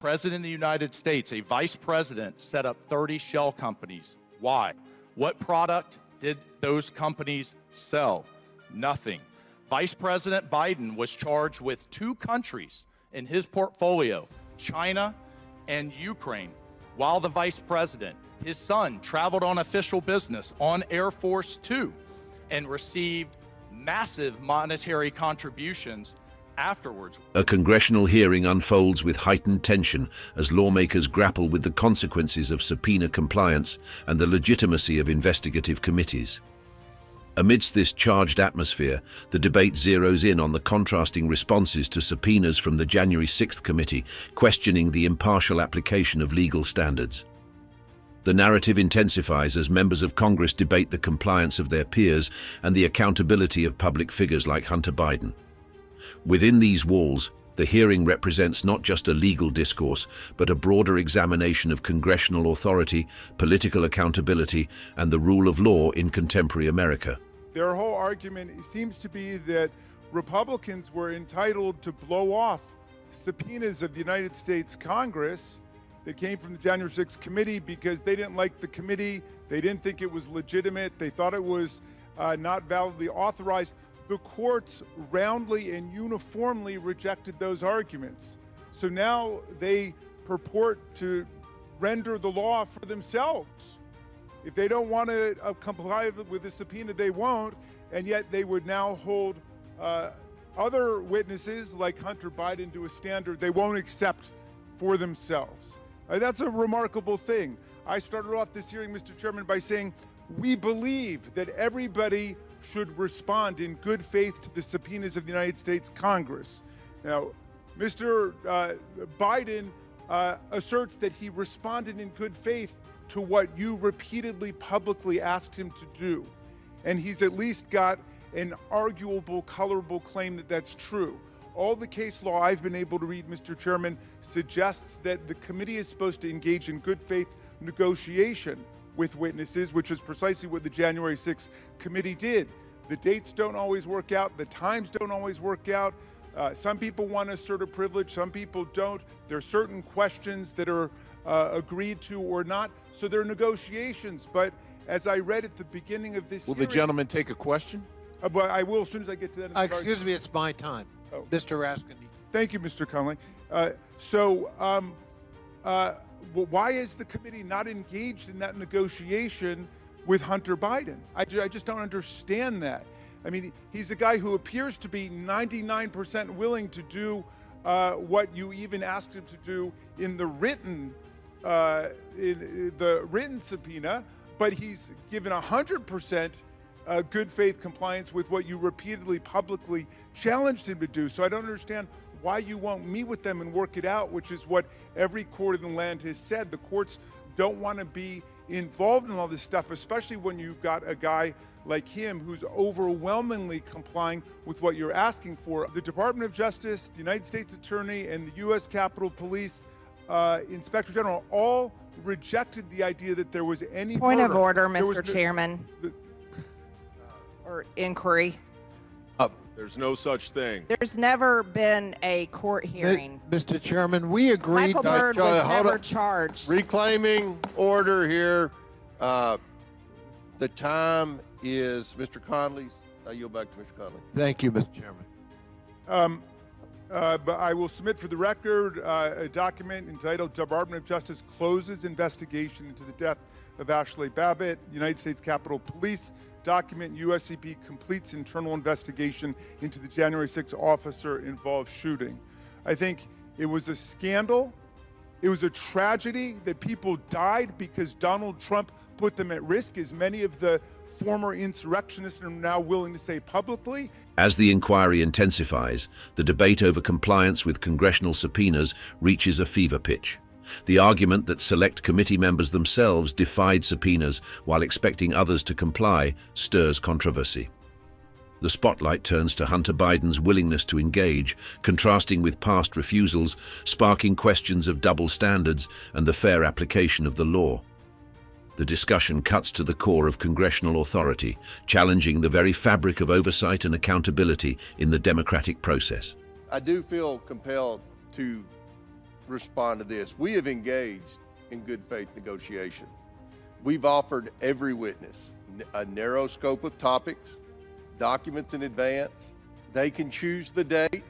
President of the United States, a vice president, set up 30 shell companies. Why? What product did those companies sell? Nothing. Vice President Biden was charged with 2 countries in his portfolio, China and Ukraine. While the vice president, his son, traveled on official business on Air Force Two and received massive monetary contributions afterwards. A congressional hearing unfolds with heightened tension as lawmakers grapple with the consequences of subpoena compliance and the legitimacy of investigative committees. Amidst this charged atmosphere, the debate zeroes in on the contrasting responses to subpoenas from the January 6th committee, questioning the impartial application of legal standards. The narrative intensifies as members of Congress debate the compliance of their peers and the accountability of public figures like Hunter Biden. Within these walls, the hearing represents not just a legal discourse, but a broader examination of congressional authority, political accountability, and the rule of law in contemporary America. Their whole argument seems to be that Republicans were entitled to blow off subpoenas of the United States Congress that came from the January 6th committee because they didn't like the committee, they didn't think it was legitimate, they thought it was not validly authorized. The courts roundly and uniformly rejected those arguments. So now they purport to render the law for themselves. If they don't want to comply with the subpoena, they won't, and yet they would now hold other witnesses like Hunter Biden to a standard they won't accept for themselves. That's a remarkable thing. I started off this hearing, Mr. Chairman, by saying we believe that everybody should respond in good faith to the subpoenas of the United States Congress. Now, Mr. Biden asserts that he responded in good faith to what you repeatedly publicly asked him to do. And he's at least got an arguable, colorable claim that that's true. All the case law I've been able to read, Mr. Chairman, suggests that the committee is supposed to engage in good faith negotiation with witnesses, which is precisely what the January 6th committee did. The dates don't always work out, the times don't always work out. Some people want to assert a privilege, some people don't. There are certain questions that are agreed to or not, so there are negotiations. But as I read at the beginning of this Will hearing, the gentleman take a question? but I will as soon as I get to that. Excuse me, it's my time. Oh. Mr. Raskin. Thank you, Mr. Conley. Why is the committee not engaged in that negotiation with Hunter Biden? I just don't understand that. I mean, he's a guy who appears to be 99% willing to do what you even asked him to do in the written subpoena, but he's given 100% good faith compliance with what you repeatedly publicly challenged him to do. So I don't understand why you won't meet with them and work it out, which is what every court in the land has said. The courts don't want to be involved in all this stuff, especially when you've got a guy like him who's overwhelmingly complying with what you're asking for. The Department of Justice, the United States Attorney, and the U.S. Capitol Police Inspector General all rejected the idea that there was any Point murder. of order, Mr. Chairman. Or inquiry. There's no such thing. There's never been a court hearing. Mr. Chairman, we agreed. Michael Byrd was never charged. Reclaiming order here. The time is Mr. Conley's. I yield back to Mr. Conley. Thank you, Mr. Chairman. But I will submit for the record a document entitled Department of Justice Closes Investigation into the Death of Ashley Babbitt, United States Capitol Police. Document USCP completes internal investigation into the January 6th officer-involved shooting. I think it was a scandal. It was a tragedy that people died because Donald Trump put them at risk, as many of the former insurrectionists are now willing to say publicly. As the inquiry intensifies, the debate over compliance with congressional subpoenas reaches a fever pitch. The argument that select committee members themselves defied subpoenas while expecting others to comply stirs controversy. The spotlight turns to Hunter Biden's willingness to engage, contrasting with past refusals, sparking questions of double standards and the fair application of the law. The discussion cuts to the core of congressional authority, challenging the very fabric of oversight and accountability in the democratic process. I do feel compelled to respond to this. We have engaged in good faith negotiation. We've offered every witness a narrow scope of topics, documents in advance. They can choose the date.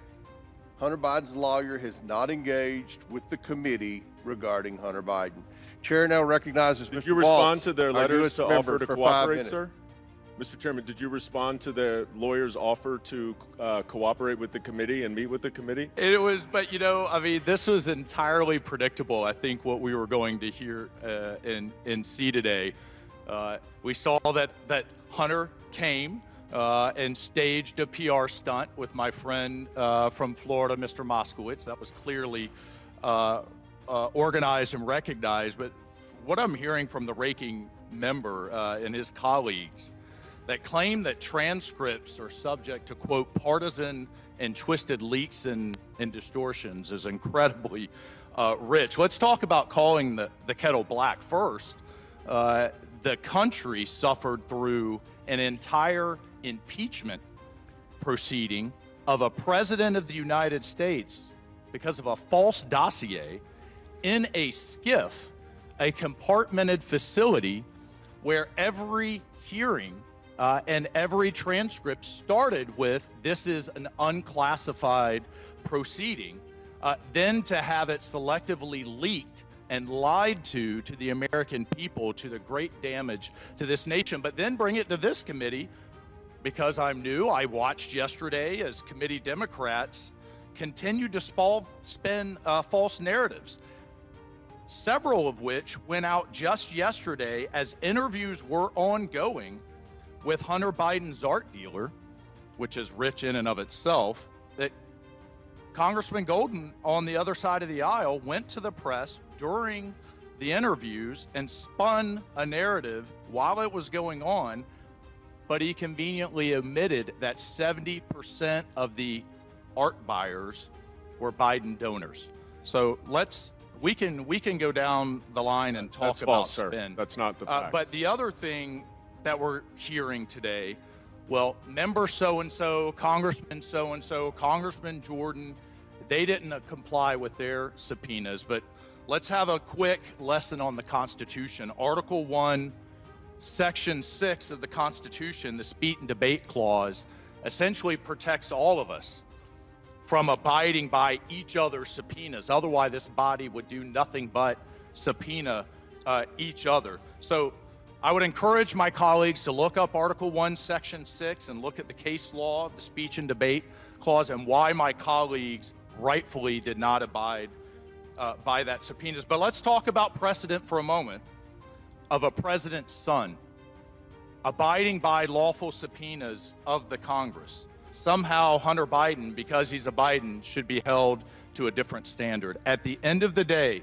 Hunter Biden's lawyer has not engaged with the committee regarding Hunter Biden. Chair now recognizes Mr. Did you Waltz, respond to their our letters newest to member, offer to for 5 cooperate, minutes. sir? Mr. Chairman, did you respond to their lawyer's offer to cooperate with the committee and meet with the committee? It was, but I mean, this was entirely predictable. I think what we were going to hear and see today. We saw that Hunter came and staged a PR stunt with my friend from Florida, Mr. Moskowitz. That was clearly organized and recognized. But what I'm hearing from the ranking member and his colleagues that claim that transcripts are subject to, quote, partisan and twisted leaks and distortions is incredibly rich. Let's talk about calling the kettle black first. The country suffered through an entire impeachment proceeding of a president of the United States because of a false dossier in a SCIF, a compartmented facility where every hearing and every transcript started with, this is an unclassified proceeding, then to have it selectively leaked and lied to the American people, to the great damage to this nation, but then bring it to this committee. Because I'm new, I watched yesterday as committee Democrats continued to spin false narratives, several of which went out just yesterday as interviews were ongoing with Hunter Biden's art dealer, which is rich in and of itself, that Congressman Golden on the other side of the aisle went to the press during the interviews and spun a narrative while it was going on, but he conveniently omitted that 70% of the art buyers were Biden donors. So we can go down the line and talk That's about false, spin. sir. That's not the facts. But the other thing that we're hearing today, well, member so-and-so, Congressman so-and-so, Congressman Jordan, they didn't comply with their subpoenas. But let's have a quick lesson on the Constitution. Article 1, Section 6 of the Constitution, the Speech and Debate Clause, essentially protects all of us from abiding by each other's subpoenas. Otherwise, this body would do nothing but subpoena each other. So I would encourage my colleagues to look up Article 1, Section 6 and look at the case law of the Speech and Debate Clause and why my colleagues rightfully did not abide by that subpoenas. But let's talk about precedent for a moment of a president's son abiding by lawful subpoenas of the Congress. Somehow Hunter Biden, because he's a Biden, should be held to a different standard. At the end of the day,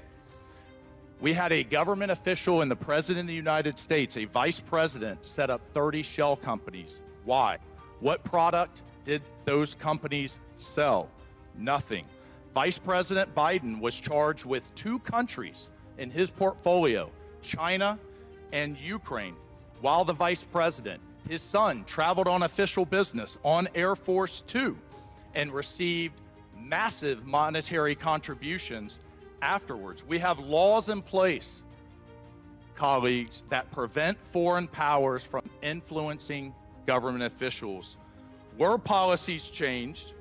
we had a government official and the president of the United States, a vice president, set up 30 shell companies. Why? What product did those companies sell? Nothing. Vice President Biden was charged with 2 countries in his portfolio, China and Ukraine. While the vice president, his son, traveled on official business on Air Force Two and received massive monetary contributions afterwards. We have laws in place, colleagues, that prevent foreign powers from influencing government officials. Were policies changed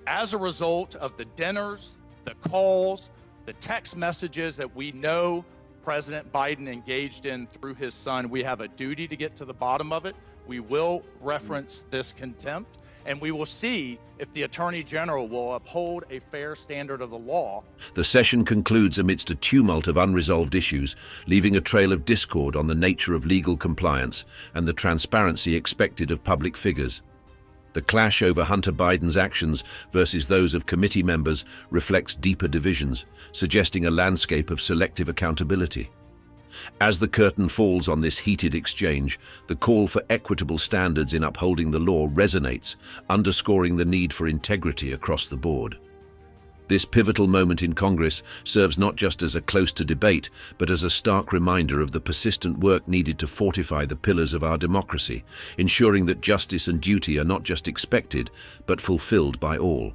as a result of the dinners, the calls, the text messages that we know President Biden engaged in through his son? We have a duty to get to the bottom of it. We will reference this contempt, and we will see if the Attorney General will uphold a fair standard of the law. The session concludes amidst a tumult of unresolved issues, leaving a trail of discord on the nature of legal compliance and the transparency expected of public figures. The clash over Hunter Biden's actions versus those of committee members reflects deeper divisions, suggesting a landscape of selective accountability. As the curtain falls on this heated exchange, the call for equitable standards in upholding the law resonates, underscoring the need for integrity across the board. This pivotal moment in Congress serves not just as a close to debate, but as a stark reminder of the persistent work needed to fortify the pillars of our democracy, ensuring that justice and duty are not just expected, but fulfilled by all.